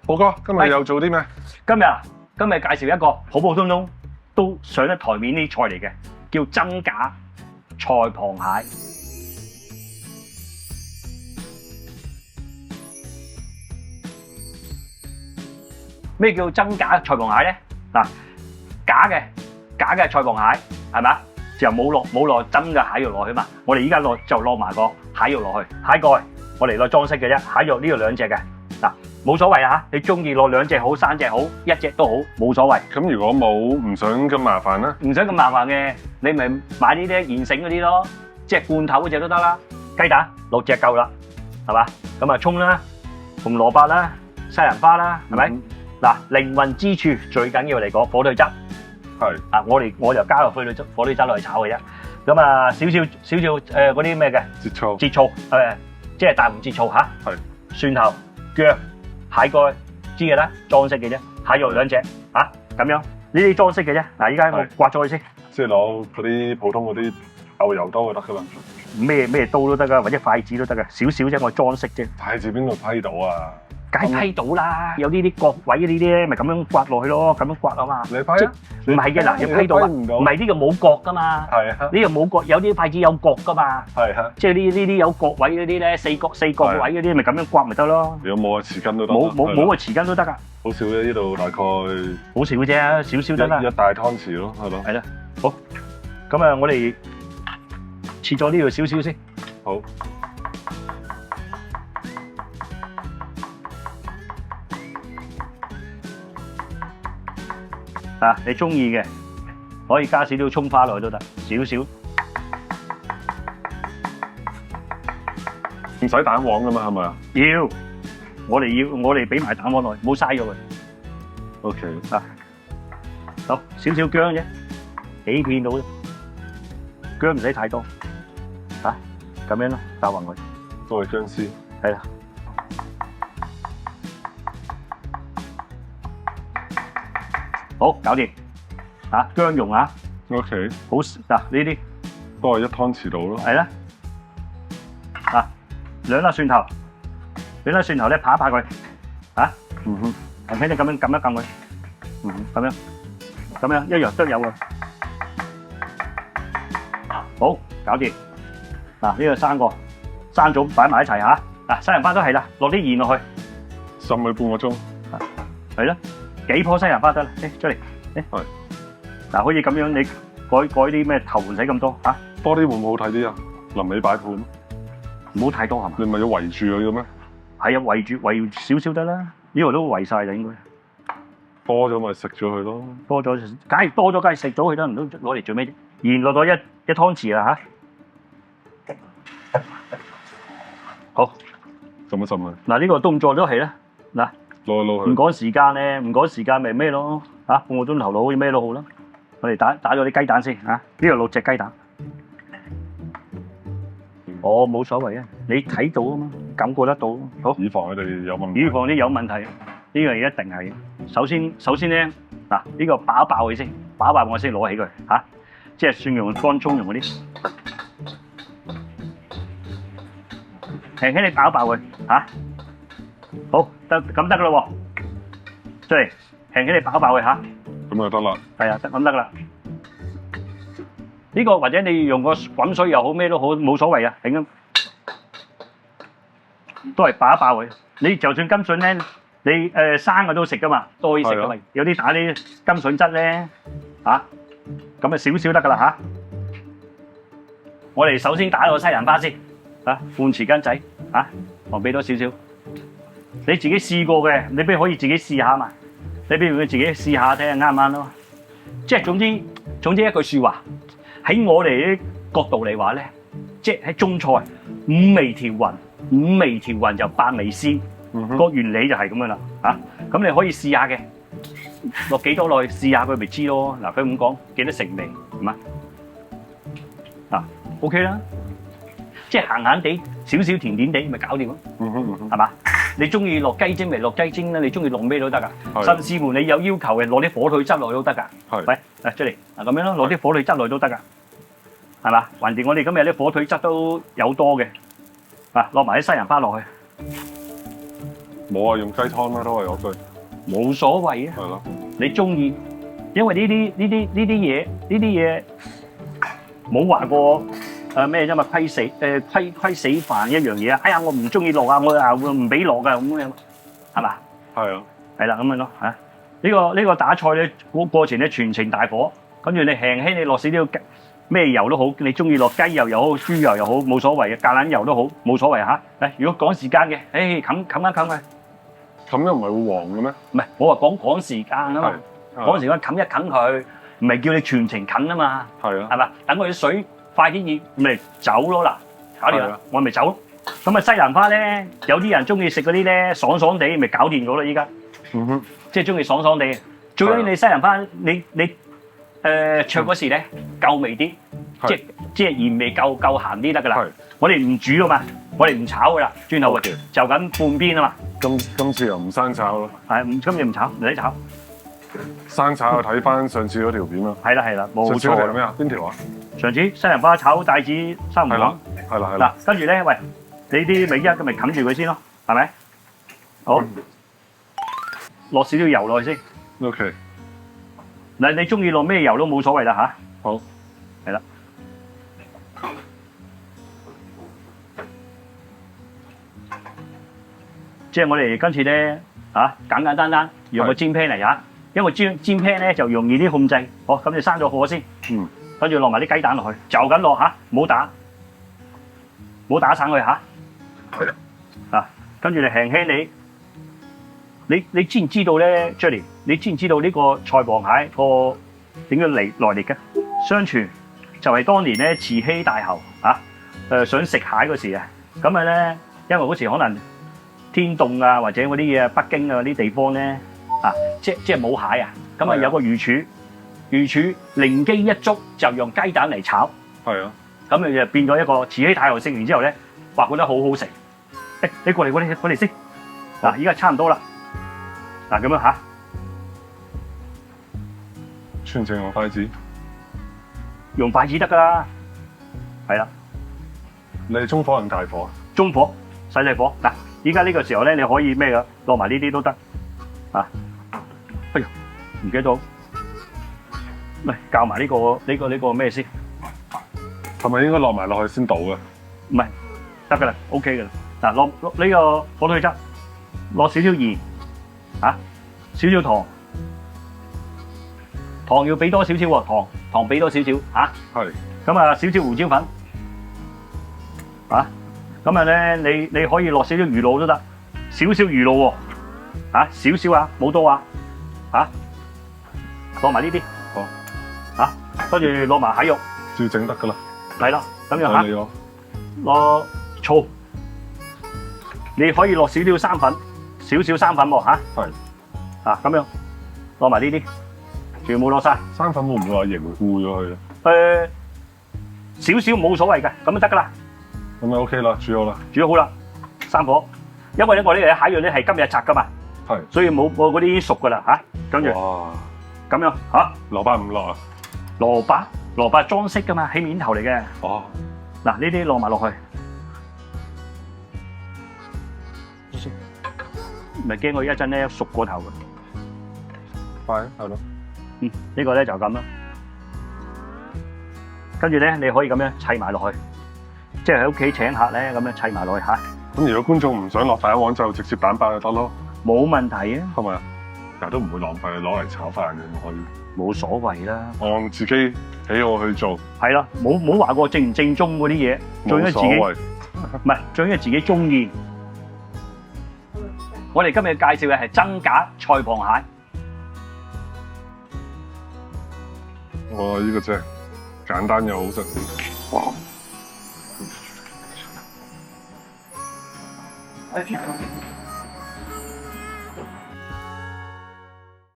寶哥，今日又做啲咩？今日介紹一個普普通通都上得台面啲菜嚟嘅，叫真假菜螃蟹。咩叫真假菜螃蟹咧？嗱，假嘅菜螃蟹係咪啊？就冇落真嘅蟹肉落去嘛。我哋依家落埋個蟹肉落去，蟹蓋我嚟落裝飾嘅啫。蟹肉呢度兩隻嘅，嗱冇所謂啊！你中意落兩隻好，三隻好，一隻都好，冇所謂。咁如果冇唔想咁麻煩咧？唔想咁麻煩嘅，你咪買呢啲現成嗰啲咯，即係罐頭嗰隻都得啦。雞蛋6隻夠啦，係嘛？咁啊葱啦、紅蘿蔔啦、西蘭花啦，係咪？嗱，靈魂之處最緊要嚟講火腿汁，係啊，我就加落火腿汁落去炒嘅啫。咁啊，少少嗰啲咩嘅節醋，即係大紅節醋嚇，係蒜頭、薑、蟹蓋，知嘅啦，裝飾嘅啫。蟹肉兩隻嚇，咁樣呢啲裝飾嘅啫。嗱，依家我刮咗佢先，即係攞嗰啲普通嗰啲牛油刀就得噶啦。咩刀都得噶，或者筷子都得噶，少少啫，我裝飾啫。筷子邊度批到啊？梗係批到啦，有呢啲角位呢啲咧，咪咁樣刮落去咯，咁樣刮啊嘛。你批啊？唔係嘅，嗱，要批到啊，唔係呢個冇角噶嘛。係啊，呢個冇角，有啲筷子有角噶嘛。係啊，即係呢啲有角位嗰啲咧，四角位嗰啲，咪咁樣刮咪得咯。如果冇啊，匙羹都得。冇個匙羹都得噶。好少嘅呢度，大概好少嘅啫，少少得啦。一大湯匙咯，係咯。係啦，好。咁啊，我哋切咗呢度少少先。好。啊，你中意嘅可以加少少葱花落去都得，少少。唔使蛋黃噶嘛，係咪啊？要，我哋俾埋蛋黃落去，唔好嘥咗佢。OK。啊，好，少少薑啫，幾片到啫，薑唔使太多。啊，咁樣咯，打勻佢。都係薑絲。係啦。好，搞掂，啊薑蓉啊 ，OK，好嗱呢啲都係1湯匙到咯，係啦，啊兩粒蒜頭咧拍一拍佢，啊，輕輕地咁樣撳一撳佢，咁樣一樣都有啊，好搞掂，嗱呢個生種擺埋一齊嚇，嗱西蘭花都係啦，落啲鹽落去，浸佢半個鐘，係啦。幾棵西蘭花得啦，出嚟，係，嗱，可以咁樣你改啲咩頭唔使咁多嚇，多啲會唔會好睇啲啊？臨尾擺盤，唔好太多係嘛？你咪要圍住佢嘅咩？係啊，圍少少得啦，呢度都圍晒啦應該。多咗咪食咗佢咯。多咗，梗係食咗佢啦，唔通攞嚟做咩啫？鹽落咗一湯匙啦嚇，好，浸一浸啊！嗱呢個動作都係啦，嗱。唔趕時間咪咩咯嚇，半個鐘頭到好似咩都好啦。我哋打咗啲雞蛋先嚇，呢度6隻雞蛋。我冇所謂啊，你睇到啊嘛，感覺得到。好，以防佢哋有問題。以防啲有問題，呢樣嘢一定係。首先咧，嗱呢個爆一爆佢先，爆一爆我先攞起佢嚇，即係蒜蓉、乾葱蓉嗰啲，輕輕你爆一爆佢嚇。好得咁得噶咯喎，出嚟輕輕你爆一爆佢嚇，咁就得啦。係啊，咁得啦。呢個或者你用個滾水又好咩都好，冇所謂啊，係咁，都係爆一爆佢。你就算甘筍咧，你生嘅都食噶嘛，都可以食噶嘛。有啲打啲甘筍汁咧，嚇咁啊少少得噶啦嚇。我哋首先打個西蘭花先，嚇半匙羹仔嚇，我俾多少少。你自己試過嘅，你不如可以自己試下嘛。你不如自己試下睇下啱唔啱咯。即係總之一句説話，喺我哋啲角度嚟話咧，即係喺中菜五味調勻就百味鮮，個原理就係咁樣啦嚇。咁你可以試下嘅，落幾多落去試下佢咪知咯。嗱佢咁講幾多成味係嘛？嗱 OK 啦，即係鹹鹹地少少甜甜地咪搞掂咯，係嘛？你中意落雞精咪落雞精啦，你中意落咩都得噶。甚至乎你有要求嘅落啲火腿汁落去都得噶。喂，出嚟嗱咁樣咯，落啲火腿汁落去都得噶，係嘛？橫掂我哋今日啲火腿汁都有多嘅，啊落埋啲西蘭花落去，冇啊，用雞湯啦，都係嗰句。冇所謂啊。係咯，你中意，因為呢啲嘢冇話過咩啫嘛，虧死飯一樣嘢啊！哎呀，我唔中意落啊，我啊會唔俾落噶咁樣，係嘛？係啊，係啦，咁樣咯嚇。呢個打菜咧過程咧全程大火，跟住你輕輕你落少啲咩油都好，你中意落雞油又好，豬油又好，冇所謂嘅，橄欖油都好，冇所謂嚇。誒，如果趕時間嘅，冚佢。咁又唔係會黃嘅咩？唔係，我話趕時間啊嘛，趕時間冚一冚佢，唔係叫你全程冚啊嘛，係啊，係嘛？等佢啲水快啲熱，咪走咯嗱，搞掂啦，我咪走咯。咁啊西蘭花咧，有啲人中意食嗰啲咧爽爽地，咪搞掂咗啦依家。即係中意爽爽地，最緊要你西蘭花你灼嗰時咧夠味啲，即係鹽味夠鹹啲得㗎啦。我哋唔煮啊嘛，我哋唔炒㗎啦，轉頭就緊半邊啊嘛。今次又唔生炒咯，係今次唔炒，唔使炒。生炒睇翻上次嗰條片啦。係啦，冇上次嗰條係錯。咩啊？邊條啊？上次西蘭花炒帶子三唔講。係啦。嗱，跟住咧，喂，你啲尾一咁咪冚住佢先咯，係咪？好，落少少油落去先。OK。嗱，你中意落咩油都冇所謂啦嚇。好。係啦。即係我哋今次咧簡單用個煎 pan 嚟嚇，因為煎 pan 咧就容易啲控制。好，咁你閂咗火先。跟住落埋啲雞蛋落去，就緊落嚇，唔好打散佢嚇。跟住你輕輕你知唔知道咧 ，Jenny？ 你知唔知道呢個菜蚌蟹個點樣來歷嘅？相傳就係當年咧慈禧太后想食蟹嗰時啊，咁啊咧，因為嗰時可能天凍啊，或者嗰啲嘢北京啊嗰啲地方咧即係冇蟹啊，咁啊有個魚廚靈機一觸，就用雞蛋嚟炒。係啊，咁就變咗一個慈禧太后食完之後咧，話覺得好好食。你過嚟先。嗱，依家差唔多啦。嗱，咁樣嚇，全程用筷子。用筷子得㗎啦。係啦。你係中火定大火？中火，細火。嗱，依家呢個時候咧，你可以咩㗎？落埋呢啲都得。哎呀，唔記得咗。嚟教埋呢個咩先？係咪應該落埋落去先倒嘅？唔係，得㗎啦 ，OK 㗎啦。嗱，落呢個火腿汁，落少少鹽，少少糖，糖要俾多少少喎？糖俾多少少嚇？係。咁啊，少少胡椒粉，咁啊咧，你可以落少少魚露都得，少少魚露喎，少少冇多落埋呢啲，好，跟住落埋蟹肉，照整得㗎啦。係啦，咁樣落醋，你可以落少少生粉，少少生粉喎係，咁樣落埋呢啲，全部落晒。生粉會唔會話凝固咗佢咧？少少冇所謂嘅，咁就得㗎啦。咁就 OK 啦，煮好啦。煮好啦，生火。因為咧我呢個蟹肉咧係今日摘㗎嘛，所以冇嗰啲已經熟㗎啦跟住哇，咁樣蘿蔔唔落啊？蘿蔔裝飾㗎嘛，起面頭嚟嘅。哦。嗱，呢啲落埋落去，咪驚佢一陣咧熟過頭嘅。快，係咯。呢個咧就咁啦。跟住咧你可以咁樣砌埋落去，即係喺屋企請客咧咁樣砌埋落去咁如果觀眾唔想落第一碗，就直接蛋白就得咯。冇問題啊。係咪啊？但係都唔會浪費，攞嚟炒飯嘅可以。冇所謂啦。按自己喜好去做。係啦，冇話過正唔正宗嗰啲嘢，最緊要自己唔係，最緊要自己中意。我哋今日介紹嘅係真假菜蚌蟹。哇！呢個真係簡單又好食。哇！哎